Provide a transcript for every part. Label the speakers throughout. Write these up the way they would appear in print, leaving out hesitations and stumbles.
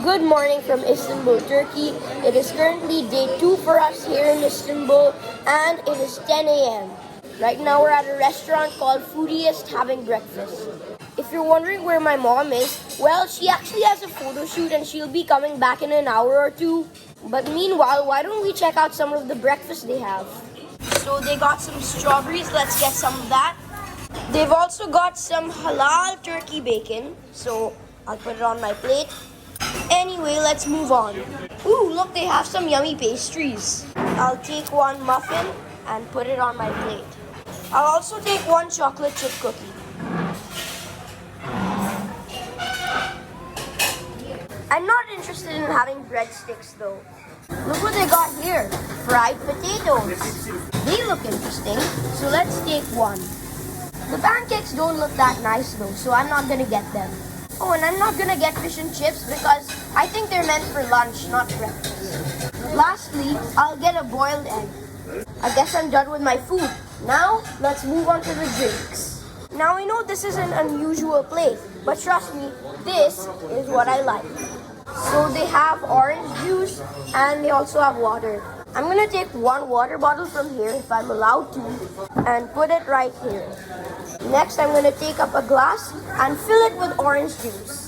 Speaker 1: Good morning from Istanbul, Turkey. It is currently day 2 for us here in Istanbul and it is 10 a.m. Right now we're at a restaurant called Foodie-ist having breakfast. If you're wondering where my mom is, well, she actually has a photo shoot and she'll be coming back in an hour or two. But meanwhile, why don't we check out some of the breakfast they have? So they got some strawberries, let's get some of that. They've also got some halal turkey bacon, so I'll put it on my plate. Anyway, let's move on. Ooh, look, they have some yummy pastries. I'll take one muffin and put it on my plate. I'll also take one chocolate chip cookie. I'm not interested in having breadsticks though. Look what they got here, fried potatoes. They look interesting, so let's take one. The pancakes don't look that nice though, so I'm not gonna get them. Oh, and I'm not gonna get fish and chips because I think they're meant for lunch, not breakfast. Lastly, I'll get a boiled egg. I guess I'm done with my food. Now, let's move on to the drinks. Now I know this is an unusual plate, but trust me, this is what I like. So they have orange juice and they also have water. I'm gonna take one water bottle from here if I'm allowed to and put it right here. Next, I'm gonna take up a glass and fill it with orange juice.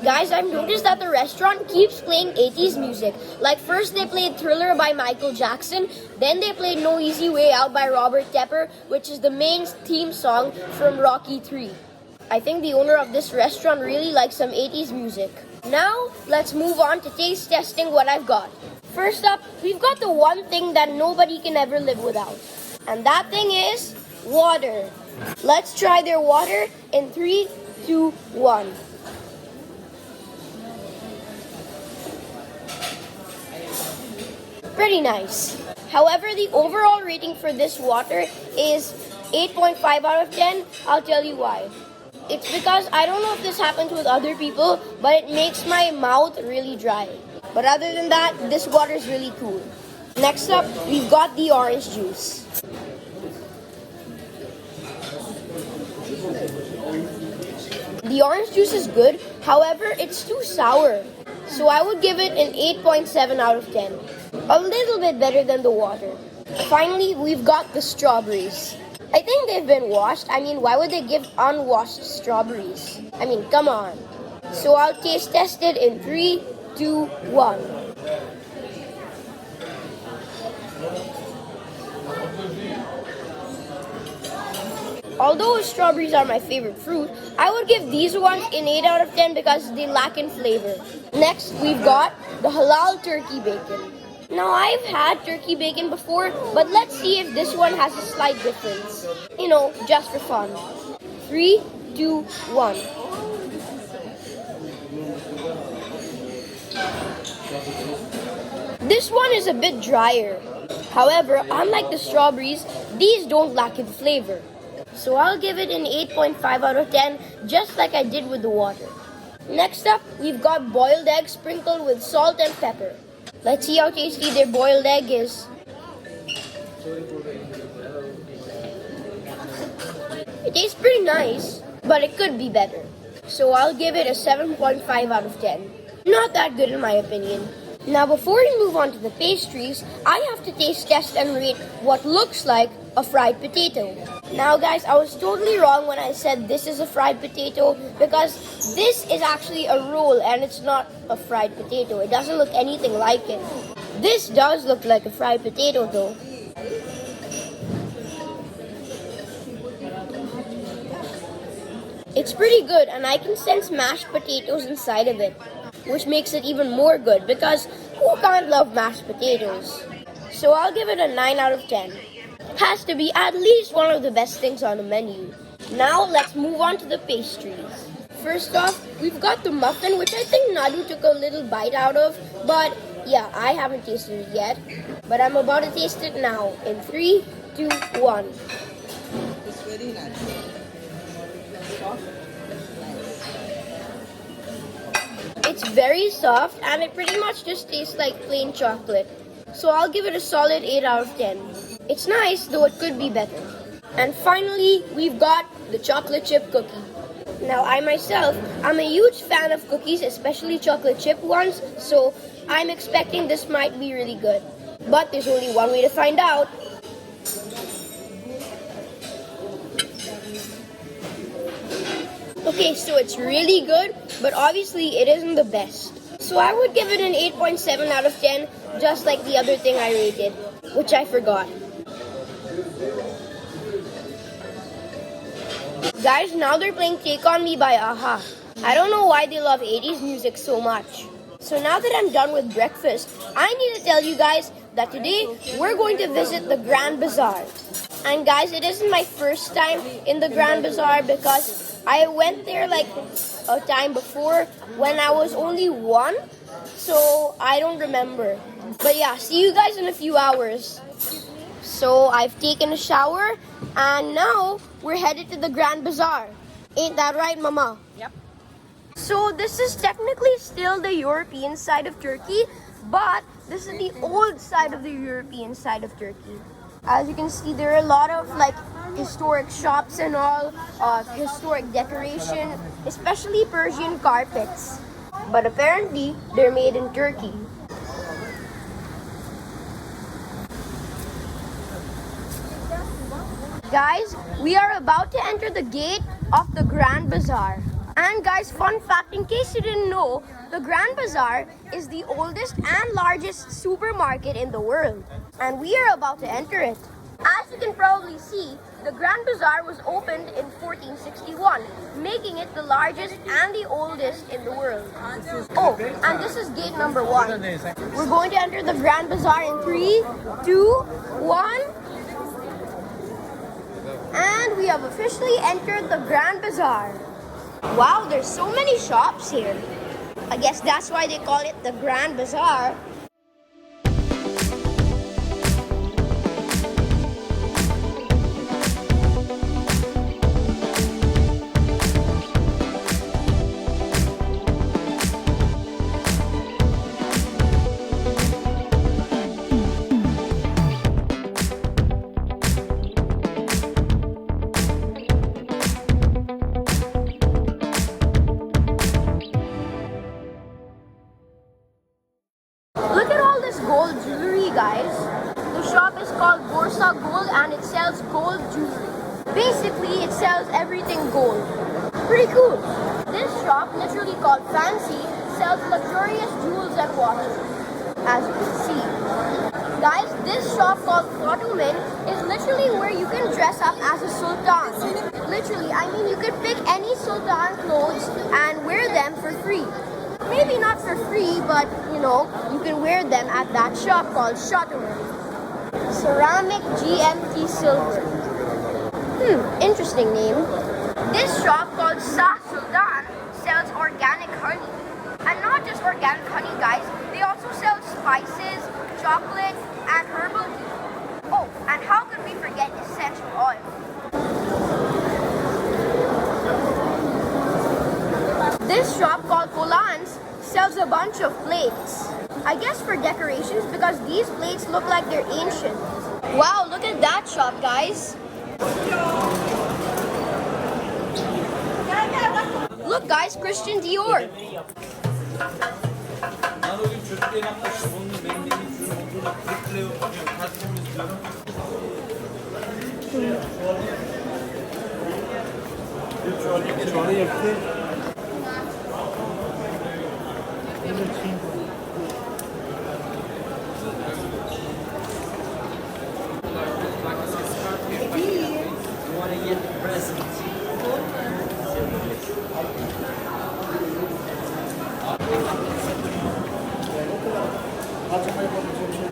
Speaker 1: Guys, I've noticed that the restaurant keeps playing 80s music. Like first they played Thriller by Michael Jackson, then they played No Easy Way Out by Robert Tepper, which is the main theme song from Rocky 3. I think the owner of this restaurant really likes some 80s music. Now, let's move on to taste testing what I've got. First up, we've got the one thing that nobody can ever live without. And that thing is water. Let's try their water in 3, 2, 1. Pretty nice. However, the overall rating for this water is 8.5 out of 10. I'll tell you why. It's because I don't know if this happens with other people, but it makes my mouth really dry. But other than that, this water is really cool. Next up, we've got the orange juice. The orange juice is good, however, it's too sour. So I would give it an 8.7 out of 10. A little bit better than the water. Finally, we've got the strawberries. I think they've been washed. I mean, why would they give unwashed strawberries? I mean, come on. So I'll taste test it in 3, 2, 1. Although strawberries are my favorite fruit, I would give these ones an 8 out of 10 because they lack in flavor. Next, we've got the halal turkey bacon. Now, I've had turkey bacon before, but let's see if this one has a slight difference. You know, just for fun. 3, 2, 1. This one is a bit drier. However, unlike the strawberries, these don't lack in flavor. So I'll give it an 8.5 out of 10, just like I did with the water. Next up, we've got boiled egg sprinkled with salt and pepper. Let's see how tasty their boiled egg is. It tastes pretty nice, but it could be better. So I'll give it a 7.5 out of 10. Not that good in my opinion. Now before we move on to the pastries, I have to taste test and rate what looks like a fried potato. Now guys, I was totally wrong when I said this is a fried potato because this is actually a roll and it's not a fried potato. It doesn't look anything like it. This does look like a fried potato though. It's pretty good and I can sense mashed potatoes inside of it, which makes it even more good because who can't love mashed potatoes? So I'll give it a 9 out of 10. Has to be at least one of the best things on the menu. Now let's move on to the pastries. First off, we've got the muffin, which I think Nadu took a little bite out of, but yeah, I haven't tasted it yet. But I'm about to taste it now in 3, 2, 1.
Speaker 2: It's very nice.
Speaker 1: It's very soft and it pretty much just tastes like plain chocolate. so I'll give it a solid 8 out of 10. It's nice, though it could be better. And finally, we've got the chocolate chip cookie. Now, I myself, I'm a huge fan of cookies, especially chocolate chip ones, so I'm expecting this might be really good. But there's only one way to find out. Okay, so it's really good, but obviously it isn't the best. So I would give it an 8.7 out of 10, just like the other thing I rated, which I forgot. Guys, now they're playing Take On Me by Aha. I don't know why they love 80s music so much. So now that I'm done with breakfast, I need to tell you guys that today we're going to visit the Grand Bazaar. And guys, it isn't my first time in the Grand Bazaar because I went there like a time before when I was only 1, so I don't remember. But yeah, see you guys in a few hours. So I've taken a shower and now we're headed to the Grand Bazaar. Ain't that right, Mama?
Speaker 3: Yep.
Speaker 1: So this is technically still the European side of Turkey, but this is the old side of the European side of Turkey. As you can see, there are a lot of like historic shops and all, historic decoration, especially Persian carpets. But apparently, they're made in Turkey. Guys, we are about to enter the gate of the Grand Bazaar. And guys, fun fact, in case you didn't know, the Grand Bazaar is the oldest and largest supermarket in the world. And we are about to enter it. As you can probably see, the Grand Bazaar was opened in 1461, making it the largest and the oldest in the world. Oh, and this is gate number 1. We're going to enter the Grand Bazaar in 3, 2, 1. And we have officially entered the Grand Bazaar. Wow, there's so many shops here. I guess that's why they call it the Grand Bazaar. Look at all this gold jewelry, guys. The shop is called Borsa Gold and it sells gold jewelry. Basically, it sells everything gold. Pretty cool. This shop, literally called Fancy, sells luxurious jewels and watches, as you can see. Guys, this shop called Foodie-ist is literally where you can dress up as a sultan. Literally, I mean, you can pick any sultan clothes and wear them for free. Maybe not for free, but you know, you can wear them at that shop called Sharmin. Ceramic GMT Silver. Interesting name. This shop called Sa Sultan sells organic honey. And not just organic honey, guys, they also sell spices, chocolate, and herbal tea. Oh, and how could we forget essential oil? This shop called Khala sells a bunch of plates. I guess for decorations because these plates look like they're ancient. Wow, look at that shop, guys. Look, guys, Christian Dior.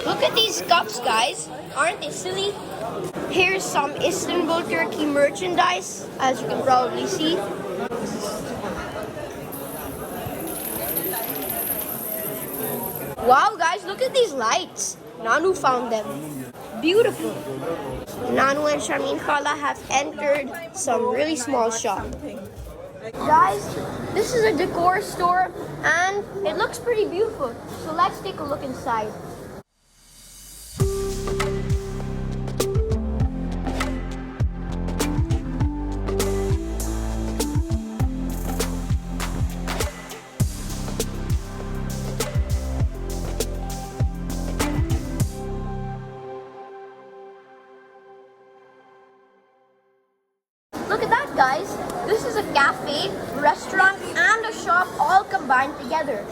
Speaker 1: Look at these cups, guys. Aren't they silly? Here's some Istanbul, Turkey merchandise, as you can probably see. Wow, guys, look at these lights. Nanoo found them. Beautiful. Nanoo and Sharmin Khala have entered some really small shop. Guys, this is a decor store and it looks pretty beautiful. So let's take a look inside. combined together.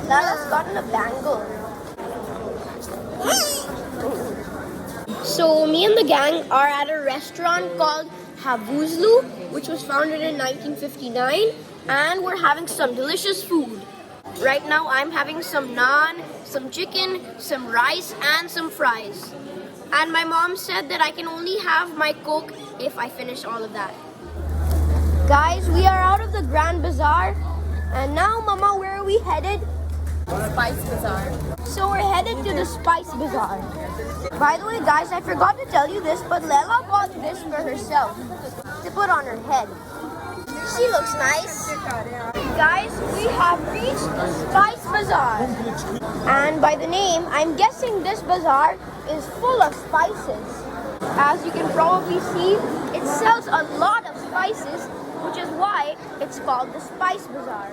Speaker 1: Lala's gotten a bangle. So me and the gang are at a restaurant called Havuzlu, which was founded in 1959, and we're having some delicious food. Right now I'm having some naan, some chicken, some rice, and some fries. And my mom said that I can only have my Coke if I finish all of that. Guys, we are out of the Grand Bazaar, and now, Mama, where are we headed?
Speaker 2: Spice Bazaar.
Speaker 1: So we're headed to the Spice Bazaar. By the way, guys, I forgot to tell you this, but Leyla bought this for herself to put on her head. She looks nice. Guys, we have reached the Spice Bazaar. And by the name, I'm guessing this bazaar is full of spices. As you can probably see, it sells a lot of spices, which is why it's called the Spice Bazaar.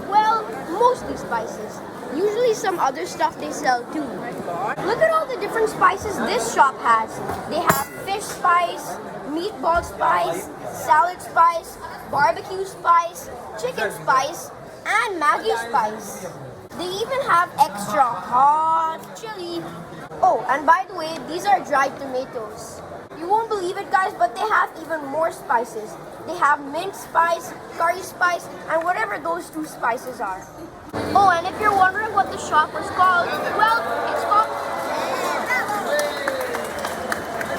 Speaker 1: Well, mostly spices. Usually some other stuff they sell too. Look at all the different spices this shop has. They have fish spice, meatball spice, salad spice, barbecue spice, chicken spice, and Maggi spice. They even have extra hot chili. Oh, and by the way, these are dried tomatoes. You won't believe it, guys, but they have even more spices. They have mint spice, curry spice, and whatever those two spices are. Oh, and if you're wondering what the shop was called, well, it's called...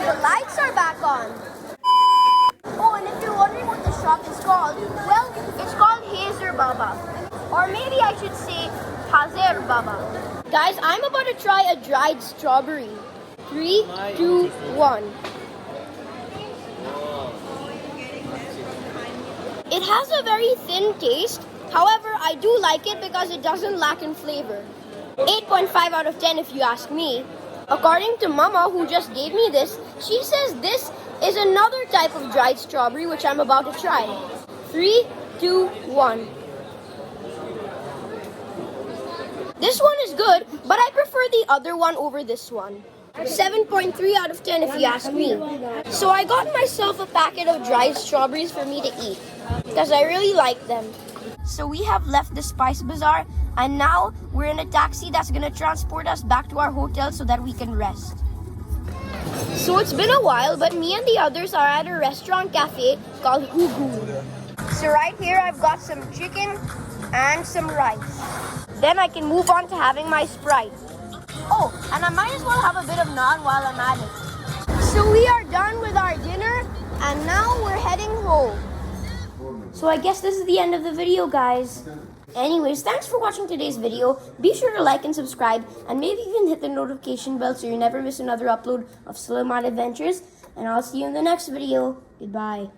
Speaker 1: The lights are back on. Oh, and if you're wondering what the shop is called, well, it's called Hazer Baba. Or maybe I should say Hazer Baba. Guys, I'm about to try a dried strawberry. 3, 2, 1. It has a very thin taste. However, I do like it because it doesn't lack in flavor. 8.5 out of 10 if you ask me. According to Mama, who just gave me this, she says this is another type of dried strawberry which I'm about to try. 3, 2, 1. This one is good, but I prefer the other one over this one. 7.3 out of 10 if you ask me. So I got myself a packet of dried strawberries for me to eat because I really like them. So we have left the Spice Bazaar and now we're in a taxi that's gonna transport us back to our hotel so that we can rest. So it's been a while, but me and the others are at a restaurant cafe called Hoogoon. So right here I've got some chicken and some rice. Then I can move on to having my Sprite. Oh, and I might as well have a bit of naan while I'm at it. So we are done with our dinner and now we're heading home. So I guess this is the end of the video, guys. Anyways, thanks for watching today's video. Be sure to like and subscribe and maybe even hit the notification bell so you never miss another upload of Suleiman Adventures. And I'll see you in the next video. Goodbye.